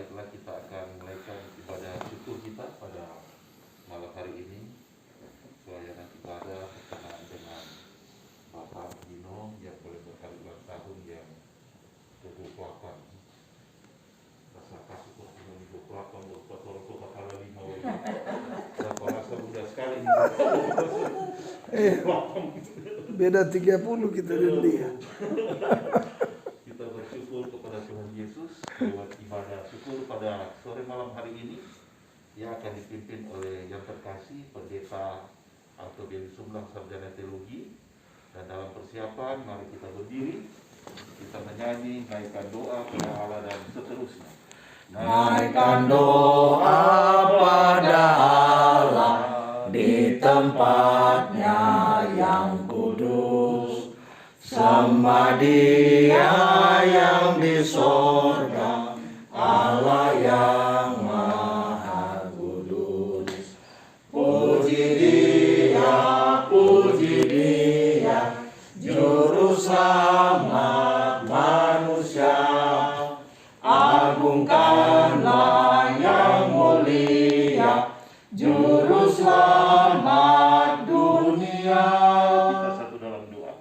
Baiklah, kita akan menaikkan ibadah syukur kita pada malam hari ini. Pelayanan ibadah berkenaan dengan Bapak Dino yang boleh berkali ulang tahun yang ke-28. Rasa syukur dengan 28, 24, kali 5. Saya rasa mudah sekali ini. Beda 30 kita dan dia. Kita bersyukur kepada Tuhan Yesus lewat ibadah syukur pada sore malam hari ini yang akan dipimpin oleh yang terkasih Pendeta Altobeli Sumlang Sarjana Teologi. Dan dalam persiapan, mari kita berdiri, kita menyanyi, naikkan doa kepada Allah dan seterusnya. Naikkan doa pada Allah di tempatnya yang kudus, sembah Dia yang di sorga, Allah yang maha kudus. Puji Dia, Juru Selamat manusia. Agungkanlah yang mulia, Juru Selamat dunia. Kita satu dalam doa.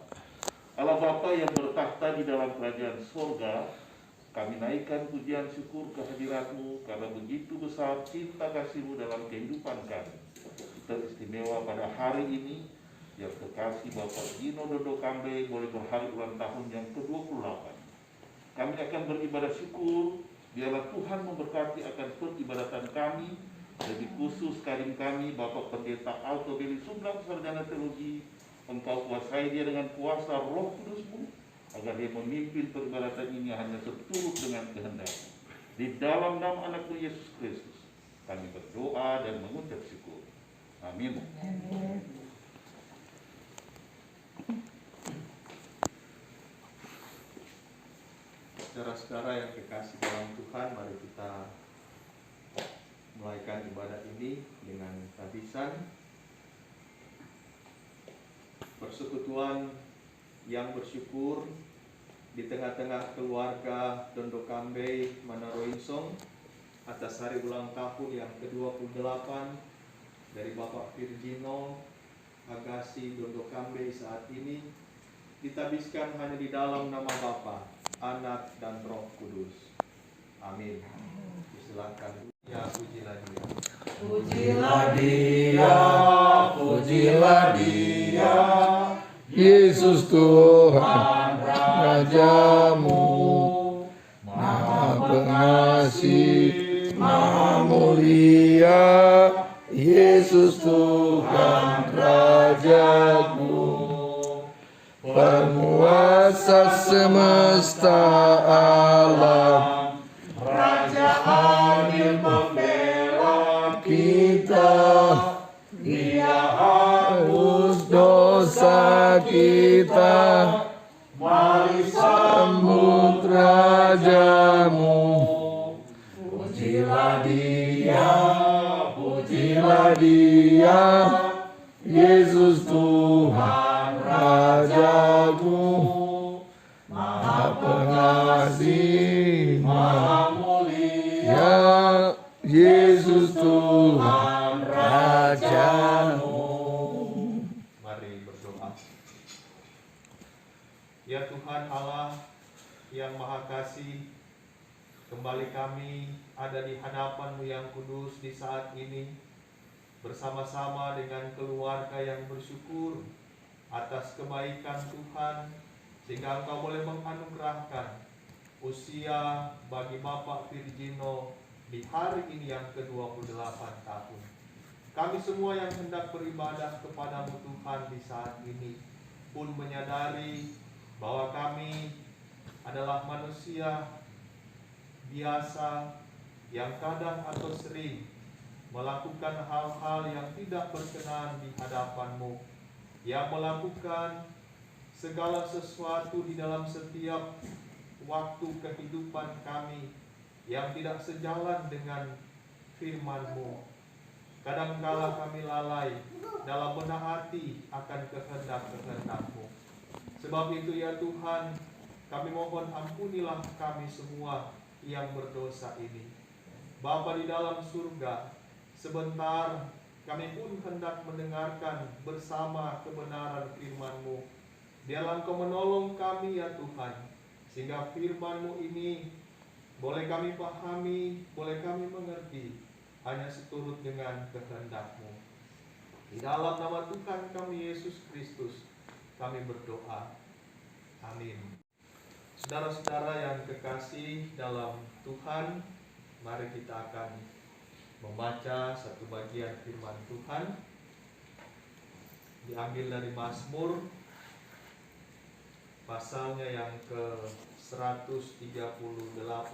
Allah Bapa yang bertakhta di dalam kerajaan sorga, kami naikkan pujian syukur kehadirat-Mu karena begitu besar cinta kasih-Mu dalam kehidupan kami. Teristimewa pada hari ini yang terkasih Bapak Dino Dodo Kambe boleh berhari ulang tahun yang ke-28. Kami akan beribadah syukur, biarlah Tuhan memberkati akan peribadatan kami, lebih khusus karim kami Bapak Pendeta Altobeli Sumlang Sarjana Teologi. Engkau kuasai dia dengan kuasa Roh Kudus-Mu, agar dia memimpin peribadatan ini hanya seturut dengan kehendak. Di dalam nama Anak-Mu Yesus Kristus, kami berdoa dan mengucap syukur. Amin. Saudara-saudara yang kekasih dalam Tuhan, mari kita mulaikan ibadah ini dengan tahbisan persekutuan yang bersyukur di tengah-tengah keluarga Dondo Kambe Manaroinsong atas hari ulang tahun yang ke-28 dari Bapak Virgino Agasi Dondo Kambe saat ini ditabiskan hanya di dalam nama Bapa, Anak dan Roh Kudus. Amin. Silakan. Ya, pujilah Dia. Pujilah Dia, pujilah Dia, Yesus Tuhan Raja-Mu, Maha Pengasih, Maha Mulia, Yesus Tuhan Raja-Ku, Penguasa semesta alam, Raja adil pembela kita, Dia hapus dosa kita. Mari sambut Raja-Mu. Pujilah Dia, pujilah Dia, Yesus Tuhan Raja-Ku, Maha Pengasih, Maha Mulia, Yesus Tuhan Raja-Mu. Mari berdoa. Ya Tuhan Allah yang Maha Kasih, kembali kami ada di hadapan-Mu yang kudus di saat ini, bersama-sama dengan keluarga yang bersyukur atas kebaikan Tuhan, sehingga Engkau boleh menganugerahkan usia bagi Bapak Virgino di hari ini yang ke-28 tahun. Kami semua yang hendak beribadah kepada-Mu Tuhan di saat ini pun menyadari bahwa kami adalah manusia biasa yang kadang atau sering melakukan hal-hal yang tidak berkenan di hadapan-Mu, yang melakukan segala sesuatu di dalam setiap waktu kehidupan kami yang tidak sejalan dengan firman-Mu. Kadangkala kami lalai dalam menaati akan kehendak-kehendak-Mu. Sebab itu ya Tuhan, kami mohon ampunilah kami semua yang berdosa ini. Bapa di dalam surga, sebentar kami pun hendak mendengarkan bersama kebenaran firman-Mu. Biarlah Engkau menolong kami ya Tuhan, sehingga firman-Mu ini boleh kami pahami, boleh kami mengerti, hanya seturut dengan kehendak-Mu. Di dalam nama Tuhan kami Yesus Kristus, kami berdoa. Amin. Saudara-saudara yang kekasih dalam Tuhan, mari kita akan membaca satu bagian firman Tuhan. Diambil dari Mazmur, pasalnya yang ke-138.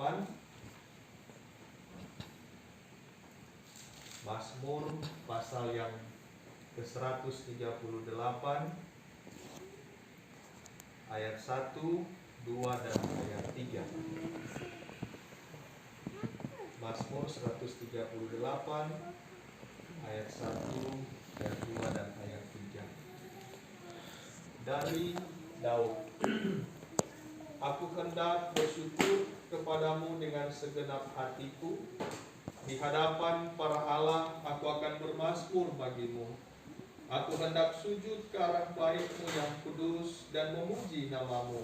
Mazmur pasal yang ke-138 ayat 1, 2 dan ayat 3. Mazmur 138 ayat 1, ayat 2 dan ayat 3. Dari Daud. Aku hendak bersyukur kepadamu dengan segenap hatiku. Di hadapan para Allah aku akan bermazmur bagimu. Aku hendak sujud ke arah bait-Mu yang kudus dan memuji nama-Mu,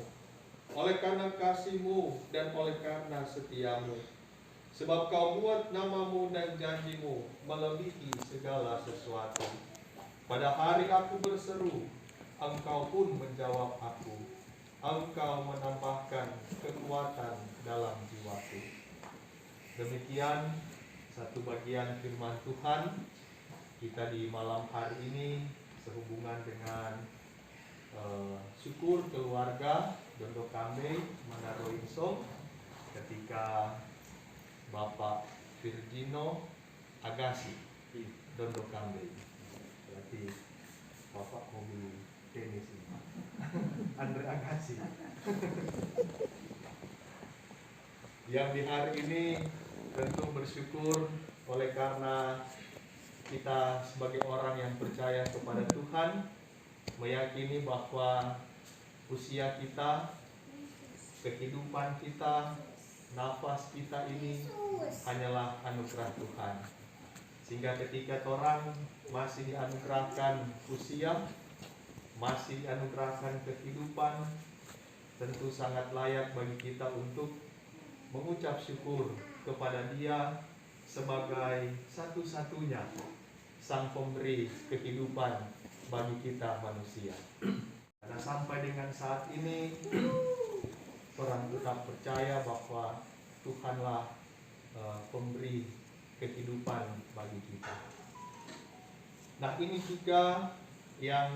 oleh karena kasih-Mu dan oleh karena setia-Mu. Sebab Kau buat nama-Mu dan janji-Mu melebihi segala sesuatu. Pada hari aku berseru, Engkau pun menjawab aku. Engkau menambahkan kekuatan dalam jiwaku. Demikian satu bagian firman Tuhan kita di malam hari ini sehubungan dengan syukur keluarga Dondo Kambe Manado Insong ketika Bapak Virgino Agassi Dondo Kambe. Berarti Bapak hobi tenis ini. Andre Agassi. Yang di hari ini tentu bersyukur oleh karena kita sebagai orang yang percaya kepada Tuhan meyakini bahwa usia kita, kehidupan kita, nafas kita ini hanyalah anugerah Tuhan. Sehingga ketika orang masih dianugerahkan usia, masih dianugerahkan kehidupan, tentu sangat layak bagi kita untuk mengucap syukur kepada Dia sebagai satu-satunya Sang Pemberi kehidupan bagi kita manusia. Karena sampai dengan saat ini orang tetap percaya bahwa Tuhanlah pemberi kehidupan bagi kita. Nah, ini juga yang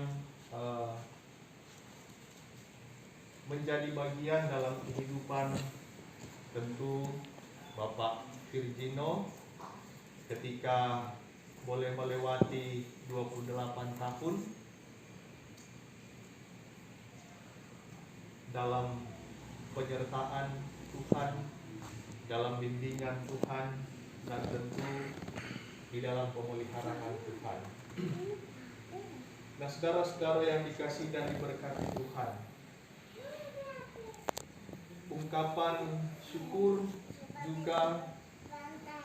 menjadi bagian dalam kehidupan tentu Bapak Virgino ketika boleh melewati 28 tahun dalam penyertaan Tuhan, dalam bimbingan Tuhan, dan tentu di dalam pemeliharaan Tuhan. Nah, saudara-saudara yang dikasihi dan diberkati Tuhan, ungkapan syukur juga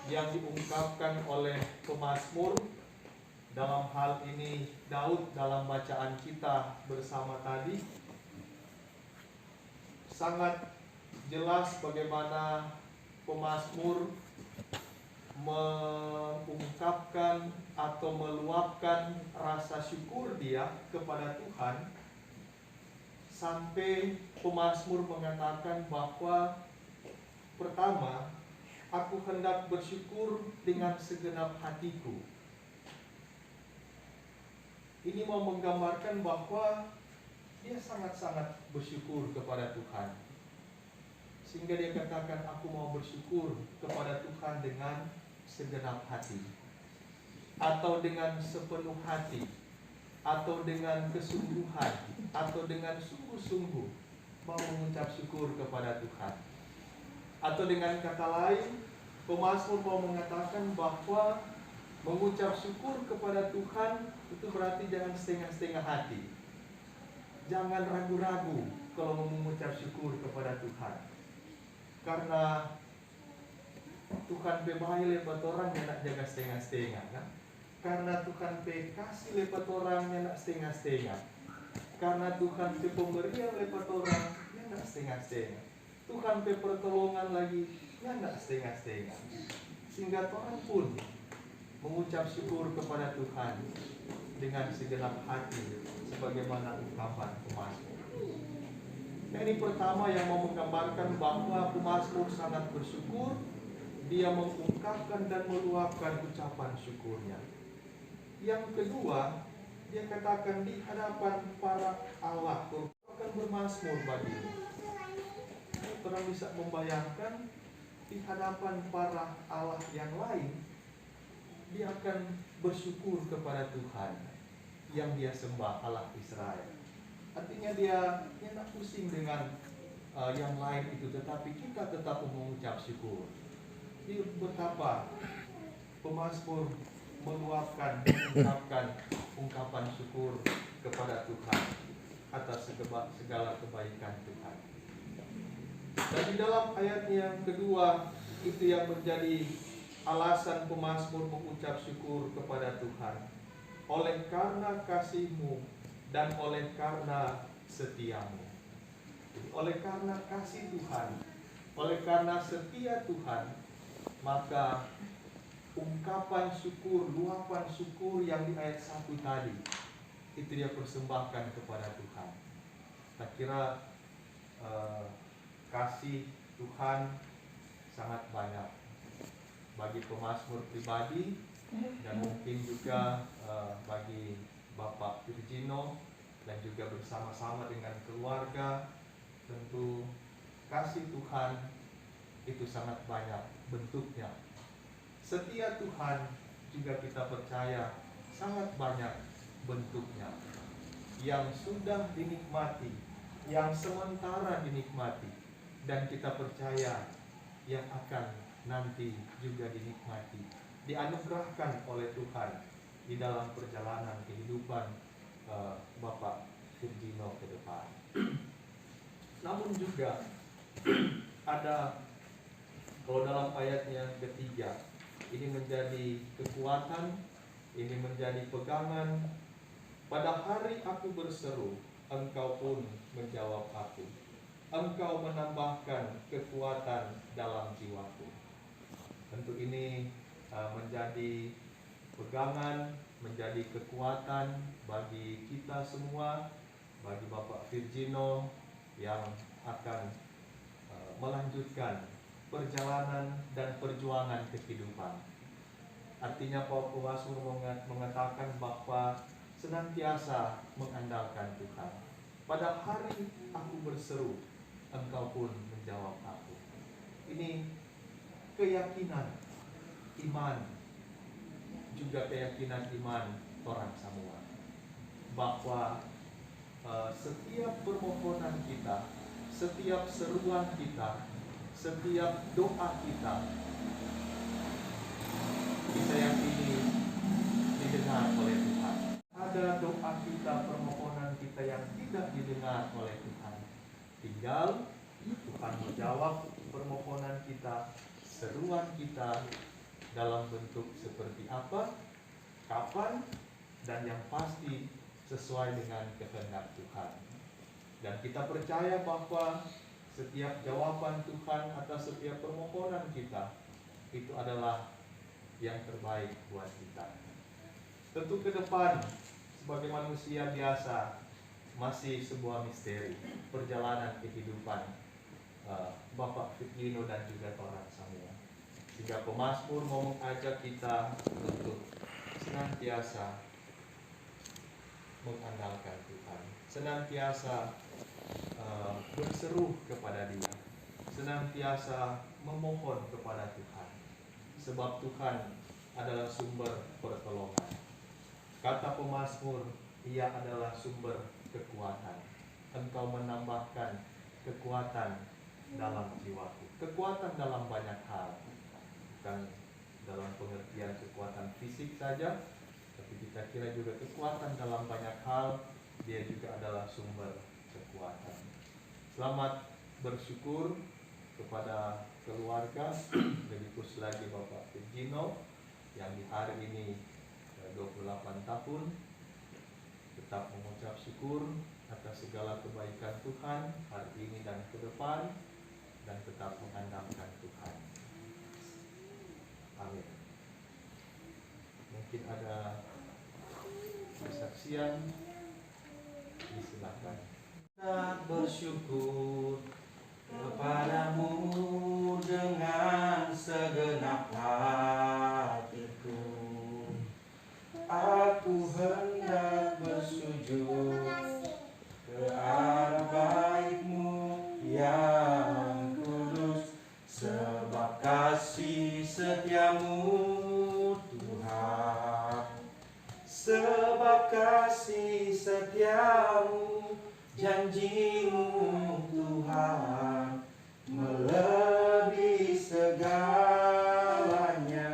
yang diungkapkan oleh pemazmur, dalam hal ini Daud dalam bacaan kita bersama tadi, sangat jelas bagaimana pemazmur mengungkapkan atau meluapkan rasa syukur dia kepada Tuhan, sampai pemazmur mengatakan bahwa pertama, aku hendak bersyukur dengan segenap hatiku. Ini mau menggambarkan bahwa dia sangat-sangat bersyukur kepada Tuhan. Sehingga dia katakan, aku mau bersyukur kepada Tuhan dengan segenap hati, atau dengan sepenuh hati, atau dengan kesungguhan, atau dengan sungguh-sungguh mau mengucap syukur kepada Tuhan. Atau dengan kata lain, pemazmur mau mengatakan bahwa mengucap syukur kepada Tuhan itu berarti jangan setengah-setengah hati. Jangan ragu-ragu kalau mengucap syukur kepada Tuhan. Karena Tuhan pe bayi lepat orang yang nak jaga setengah-setengah kan? Karena Tuhan pe kasih lepat orang yang nak setengah-setengah. Karena Tuhan pe pemberian lepat orang yang nak setengah-setengah. Tuhan pe pertolongan lagi yang nak setengah-setengah. Sehingga orang pun mengucap syukur kepada Tuhan dengan segenap hati sebagaimana ungkapan pemazmur. Nah, ini pertama yang mau menggambarkan bahwa pemazmur sangat bersyukur. Dia mengungkapkan dan meluapkan ucapan syukurnya. Yang kedua, dia katakan di hadapan para Allah akan bermazmur bagimu. Orang bisa membayangkan di hadapan para Allah yang lain, dia akan bersyukur kepada Tuhan yang dia sembah, Allah Israel. Artinya dia tak pusing dengan yang lain itu, tetapi kita tetap mengucap syukur. Ini betapa pemazmur meluapkan, mengucapkan ungkapan syukur kepada Tuhan atas segala kebaikan Tuhan. Dan di dalam ayat yang kedua, itu yang menjadi alasan pemazmur mengucap syukur kepada Tuhan. Oleh karena kasih-Mu dan oleh karena setia-Mu. Oleh karena kasih Tuhan, oleh karena setia Tuhan, maka ungkapan syukur, luapan syukur yang di ayat 1 tadi, itu dia persembahkan kepada Tuhan. Saya kira kasih Tuhan sangat banyak bagi pemazmur pribadi dan mungkin juga bagi Bapak Virgino dan juga bersama-sama dengan keluarga. Tentu kasih Tuhan itu sangat banyak bentuknya. Setia Tuhan juga kita percaya sangat banyak bentuknya, yang sudah dinikmati, yang sementara dinikmati, dan kita percaya yang akan nanti juga dinikmati, dianugerahkan oleh Tuhan di dalam perjalanan kehidupan Bapak Virgino ke depan. Namun juga ada, kalau dalam ayat yang ketiga, ini menjadi kekuatan, ini menjadi pegangan. Pada hari aku berseru, Engkau pun menjawab aku. Engkau menambahkan kekuatan dalam jiwaku. Tentu ini menjadi pegangan, menjadi kekuatan bagi kita semua, bagi Bapak Virgino yang akan melanjutkan perjalanan dan perjuangan kehidupan. Artinya Pak Pemazmur mengatakan bahwa senantiasa mengandalkan Tuhan. Pada hari aku berseru, Engkau pun menjawab aku. Ini keyakinan iman, juga keyakinan iman orang semua, bahwa setiap permohonan kita, setiap seruan kita, setiap doa kita yakini didengar oleh Tuhan. Ada doa kita, permohonan kita yang tidak didengar oleh Tuhan. Tinggal Tuhan menjawab permohonan kita, seruan kita dalam bentuk seperti apa, kapan, dan yang pasti sesuai dengan kehendak Tuhan. Dan kita percaya bahwa setiap jawaban Tuhan atas setiap permohonan kita itu adalah yang terbaik buat kita. Tentu ke depan sebagai manusia biasa masih sebuah misteri perjalanan kehidupan Bapak Virgino dan juga orang semua. Sehingga pemazmur mau mengajak kita untuk senantiasa mengandalkan Tuhan, senantiasa berseru kepada Dia, senantiasa memohon kepada Tuhan, sebab Tuhan adalah sumber pertolongan. Kata pemazmur, Ia adalah sumber kekuatan. Engkau menambahkan kekuatan dalam jiwaku. Kekuatan dalam banyak hal, bukan dalam pengertian kekuatan fisik saja, tapi kita kira juga kekuatan dalam banyak hal. Dia juga adalah sumber kekuatan. Selamat bersyukur kepada keluarga, lebih khusus lagi Bapak Virgino yang di hari ini 28 tahun, tetap mengucap syukur atas segala kebaikan Tuhan hari ini dan ke depan, dan tetap mengandalkan Tuhan. Amin. Mungkin ada kesaksian, disilakan. Bersyukur kepadamu dengan segenap hatiku, aku hendak bersujud ke arah baik-Mu yang kudus, sebab kasih setia-Mu Tuhan, sebab kasih setia-Mu, janji-Mu Tuhan melebihi segalanya,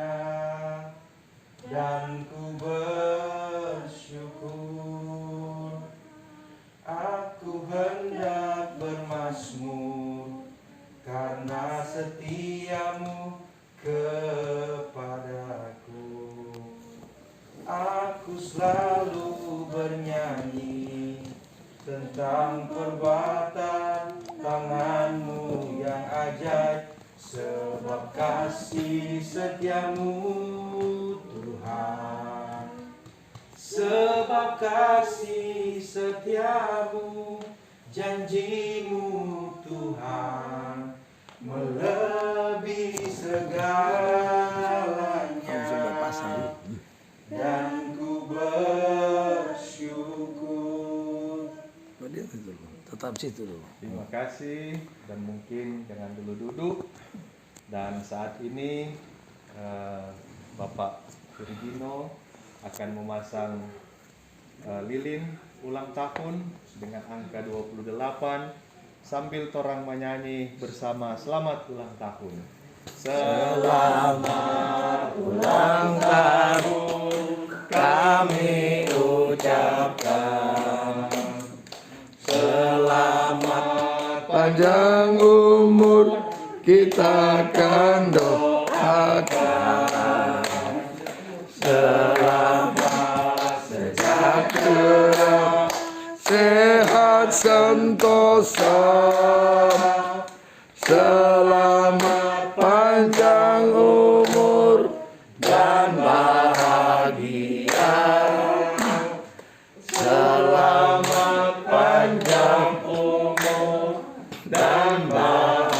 dan ku bersyukur, aku hendak bermazmur karena setia-Mu kepadaku. Aku selalu bernyanyi tentang perbuatan tangan-Mu yang ajaib, sebab kasih setia-Mu Tuhan, sebab kasih setia-Mu, janji-Mu Tuhan melebihi segalanya, dan ku bersyukur. Tetap situ dulu. Terima kasih, dan mungkin jangan dulu duduk. Dan saat ini Bapak Virgino akan memasang lilin ulang tahun dengan angka 28 sambil torang menyanyi bersama selamat ulang tahun. Selamat ulang tahun kami ucapkan, selamat Panjang umur kita akan doakan, selamat sejahtera, sehat sentosa, selamat panjang umur dan bahagia, selamat panjang umur dan bahagia.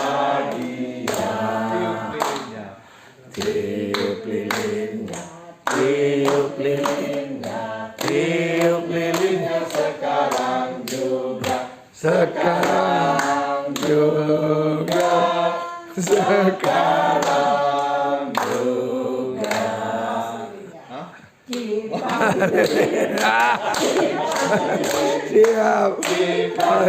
Tiup lilinnya, tiup lilinnya, tiup lilinnya sekarang juga, sekarang juga, sekarang juga. siap,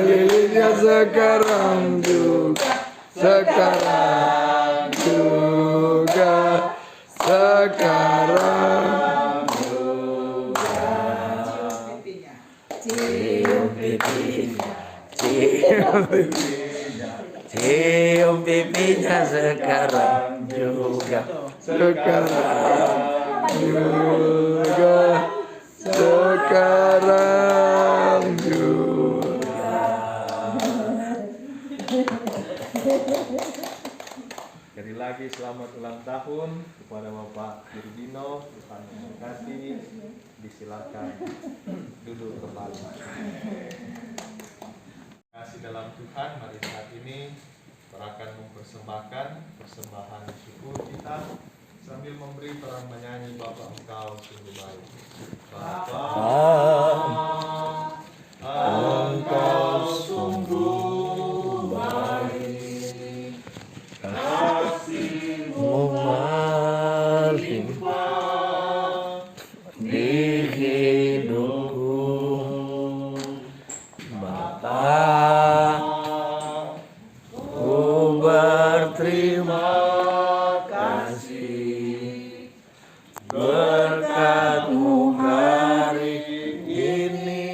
lilinnya sekarang juga, sekarang juga, sekarang juga. Cium pipinya, cium pipinya, cium pipinya sekarang juga, sekarang juga, sekarang juga. Sekali lagi selamat ulang tahun kepada Bapak Virgino. Tuhan memberkati. Disilakan duduk kembali. Kasih dalam Tuhan, mari saat ini kita akan mempersembahkan persembahan syukur kita sambil memberi perang menyanyi Bapa Engkau sungguh baik. Bapa Engkau sungguh baik, kasih-Mu melimpah di hidupku. Bapa, ku berterima kasih berkat-Mu hari ini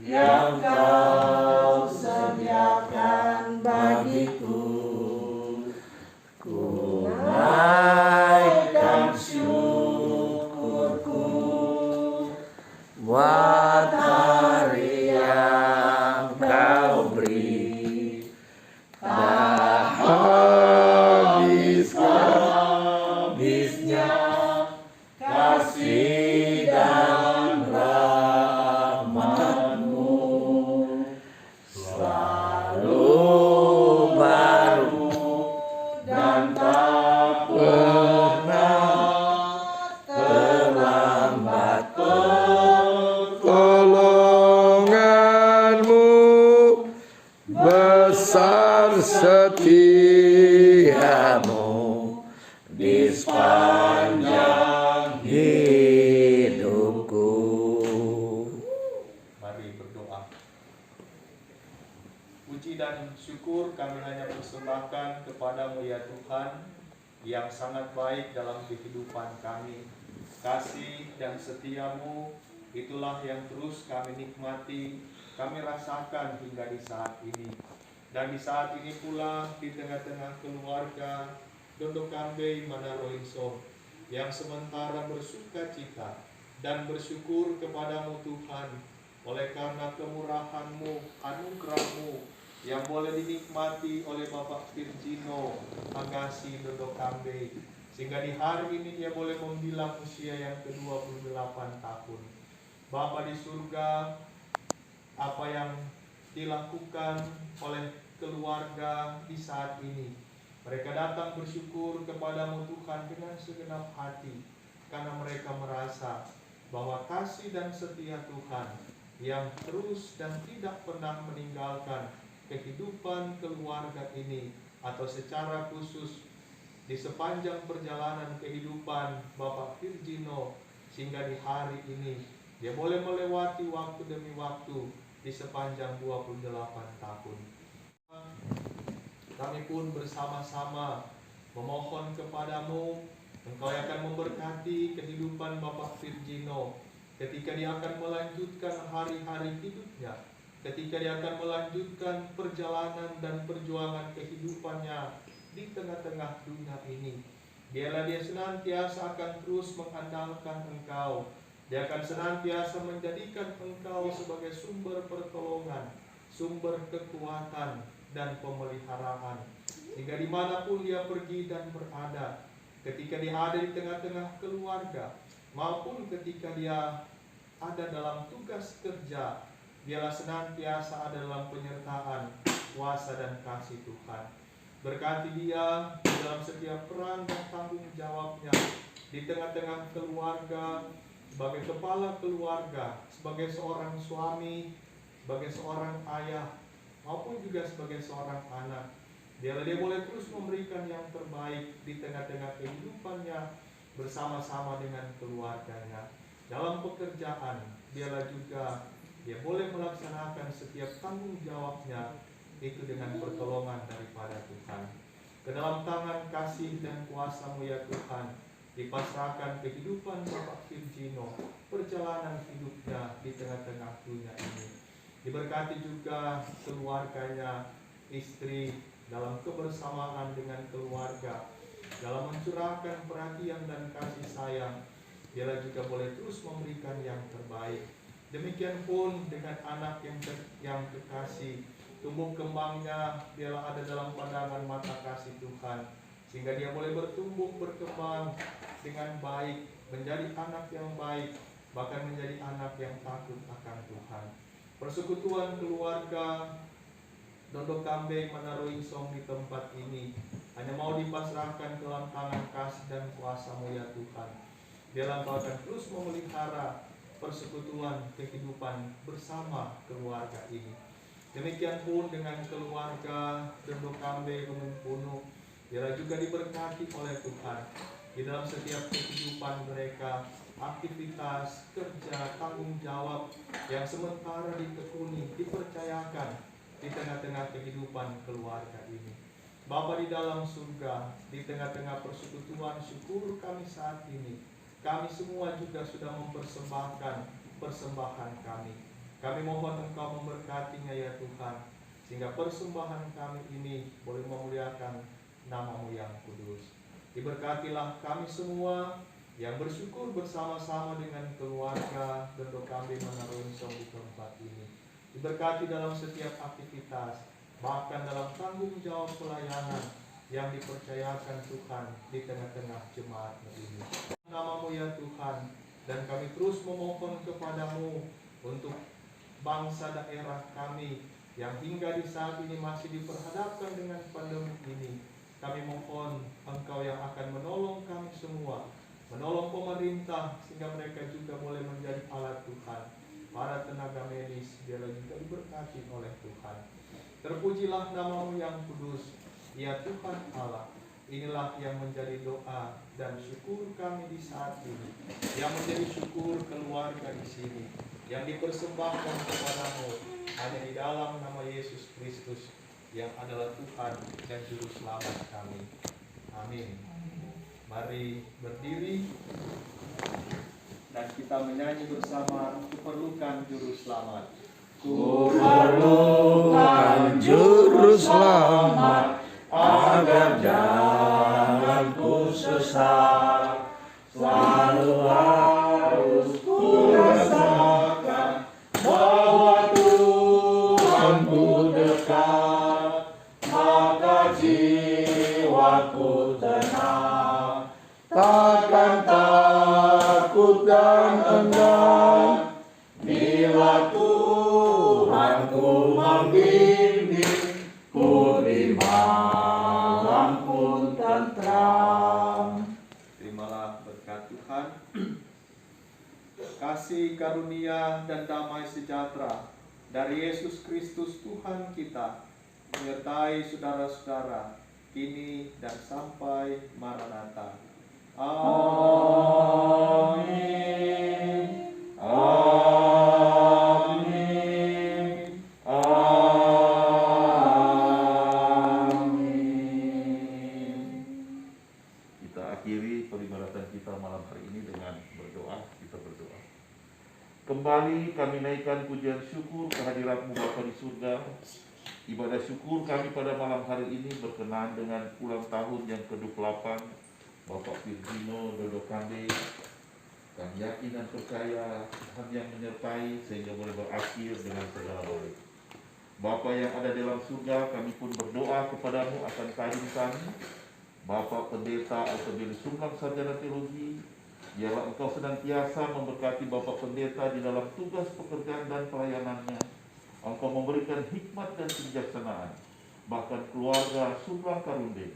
yang Kau sediakan bagiku. habisnya kasih dan rahmat-Mu selalu baru dan tak pernah terlambat. Pertolongan-Mu besar, setia-Mu di sepanjang hidupku. Mari berdoa. Puji dan syukur kami hanya persembahkan kepada-Mu ya Tuhan, yang sangat baik dalam kehidupan kami. Kasih dan setia-Mu itulah yang terus kami nikmati, kami rasakan hingga di saat ini. Dan di saat ini pula di tengah-tengah keluarga Dondo Kambe Manaro Insong yang sementara bersuka cita dan bersyukur kepada-Mu Tuhan, oleh karena kemurahan-Mu, anugerah-Mu yang boleh dinikmati oleh Bapak Virgino Agassi Dondo Kambe, sehingga di hari ini dia boleh membilang usia yang ke-28 tahun. Bapa di surga, apa yang dilakukan oleh keluarga di saat ini, mereka datang bersyukur kepada-Mu Tuhan dengan segenap hati, karena mereka merasa bahwa kasih dan setia Tuhan yang terus dan tidak pernah meninggalkan kehidupan keluarga ini, atau secara khusus di sepanjang perjalanan kehidupan Bapak Virgino, sehingga di hari ini dia boleh melewati waktu demi waktu di sepanjang 28 tahun. Kami pun bersama-sama memohon kepada-Mu, Engkau akan memberkati kehidupan Bapak Virgino ketika dia akan melanjutkan hari-hari hidupnya, ketika dia akan melanjutkan perjalanan dan perjuangan kehidupannya di tengah-tengah dunia ini. Biarlah dia senantiasa akan terus mengandalkan Engkau. Dia akan senantiasa menjadikan Engkau sebagai sumber pertolongan, sumber kekuatan dan pemeliharaan, sehingga dimanapun dia pergi dan berada, ketika dia ada di tengah-tengah keluarga, maupun ketika dia ada dalam tugas kerja, biarlah senantiasa ada dalam penyertaan kuasa dan kasih Tuhan. Berkati dia di dalam setiap peran dan tanggung jawabnya di tengah-tengah keluarga, sebagai kepala keluarga, sebagai seorang suami, sebagai seorang ayah, maupun juga sebagai seorang anak. Biarlah dia boleh terus memberikan yang terbaik di tengah-tengah kehidupannya bersama-sama dengan keluarganya. Dalam pekerjaan, biarlah juga dia boleh melaksanakan setiap tanggung jawabnya itu dengan pertolongan daripada Tuhan. Ke dalam tangan kasih dan kuasa-Mu ya Tuhan, dipasrahkan kehidupan Bapak Virgino, perjalanan hidupnya di tengah-tengah dunia ini. Diberkati juga keluarganya, istri, dalam kebersamaan dengan keluarga, dalam mencurahkan perhatian dan kasih sayang. Biarlah juga boleh terus memberikan yang terbaik. Demikian pun dengan anak yang kekasih, tumbuh kembangnya biarlah ada dalam pandangan mata kasih Tuhan, sehingga dia boleh bertumbuh berkembang dengan baik, menjadi anak yang baik, bahkan menjadi anak yang takut akan Tuhan. Persekutuan keluarga Dondo Kambe Manaro Insong di tempat ini hanya mau dipasrahkan dalam tangan kasih dan kuasa-Mu ya Tuhan. Biarlah Engkau akan terus memelihara persekutuan kehidupan bersama keluarga ini. Demikian pun dengan keluarga Dondo Kambe Kemenpunu, biarlah juga diberkati oleh Tuhan di dalam setiap kehidupan mereka, aktivitas, kerja, tanggung jawab yang sementara ditekuni, dipercayakan di tengah-tengah kehidupan keluarga ini. Bapa di dalam surga, di tengah-tengah persekutuan syukur kami saat ini, kami semua juga sudah mempersembahkan persembahan kami. Kami mohon Engkau memberkatinya ya Tuhan, sehingga persembahan kami ini boleh memuliakan nama-Mu yang kudus. Diberkatilah kami semua yang bersyukur bersama-sama dengan keluarga Dondo Kambe Manaro Insong di tempat ini. Diberkati dalam setiap aktivitas, bahkan dalam tanggung jawab pelayanan yang dipercayakan Tuhan di tengah-tengah jemaat-Mu ini. Nama-Mu ya Tuhan, dan kami terus memohon kepadamu untuk bangsa daerah kami yang hingga di saat ini masih diperhadapkan dengan pandemi ini. Kami mohon Engkau yang akan menolong kami semua, menolong pemerintah sehingga mereka juga boleh menjadi alat Tuhan. Para tenaga medis biarlah juga diberkati oleh Tuhan. Terpujilah nama-Mu yang kudus, ya Tuhan Allah. Inilah yang menjadi doa dan syukur kami di saat ini, yang menjadi syukur keluarga di sini, yang dipersembahkan kepadamu hanya di dalam nama Yesus Kristus yang adalah Tuhan dan Juru Selamat kami. Amin. Mari berdiri dan kita menyanyi bersama Kuperlukan Juru Selamat. Kuperlukan Juru Selamat agar jalanku sesat, selalu harus ku rasakan bahwa Tuhanku dekat, maka jiwaku tenang, takkan takut dan enggan bila Tuhanku membimbing ku di malam pun tentram. Terimalah berkat Tuhan. Kasih karunia dan damai sejahtera dari Yesus Kristus Tuhan kita menyertai saudara-saudara kini dan sampai Maranatha. Amin. Amin. Kita akhiri peribadatan kita malam hari ini dengan berdoa. Kita berdoa. Kembali kami naikkan pujian syukur kehadirat-Mu Bapa di surga. Ibadah syukur kami pada malam hari ini berkenaan dengan ulang tahun yang ke-28 Bapak Virgino Dodo Kande. Kami yakin dan percaya Tuhan yang menyertai sehingga boleh berakhir dengan segala baik. Bapa yang ada dalam surga, kami pun berdoa kepadamu akan kadim kami, Bapak Pendeta Altebeli Sumbang Sarjana Teologi. Biarlah Engkau senantiasa memberkati Bapak Pendeta di dalam tugas pekerjaan dan pelayanannya. Engkau memberikan hikmat dan kebijaksanaan. Bahkan keluarga Sumbang Karunde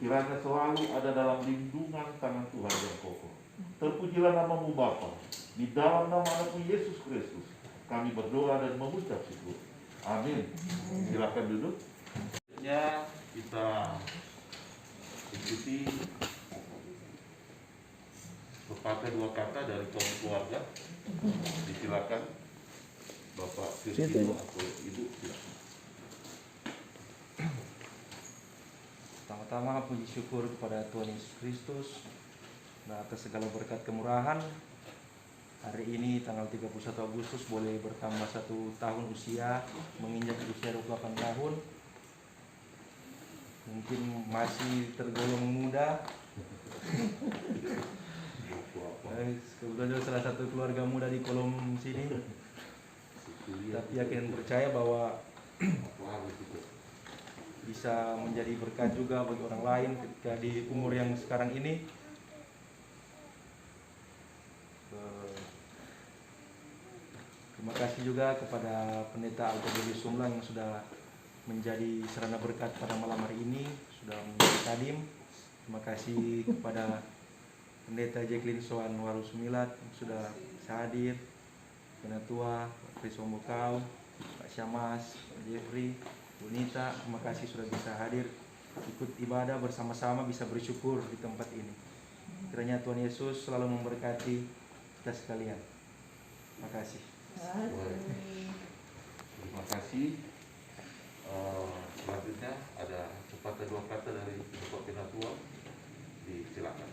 kiranya selalu ada dalam lindungan tangan Tuhan yang kokoh. Terpujilah nama-Mu Bapa. Di dalam nama Anak-Mu Yesus Kristus kami berdoa dan mengucap syukur. Amin. Silakan duduk. Selanjutnya kita ikuti sepatah dua kata dari kaum keluarga. Disilakan Bapak Virgino atau Ibu. Silakan. Pertama-tama puji syukur kepada Tuhan Yesus Kristus atas segala berkat kemurahan. Hari ini tanggal 31 Agustus boleh bertambah 1 tahun usia, menginjak usia 28 tahun. Mungkin masih tergolong muda. Kebetulan juga salah satu keluarga muda di kolom sini. Tapi yakin percaya bahwa bisa menjadi berkat juga bagi orang lain ketika di umur yang sekarang ini. Terima kasih juga kepada Pendeta Altebeli Sumbang yang sudah menjadi sarana berkat pada malam hari ini, sudah menjadi kadim. Terima kasih kepada Pendeta Jacqueline Soan Waru Sumilat yang sudah hadir, Penatua Chris Ombokau, Pak Syamas, Pak Jeffrey, Bu Nita, terima kasih sudah bisa hadir ikut ibadah bersama-sama, bisa bersyukur di tempat ini. Kiranya Tuhan Yesus selalu memberkati kita sekalian. Terima kasih. Terima kasih. Selanjutnya ada sepatah dua kata dari Bapak Penatua. Disilakan.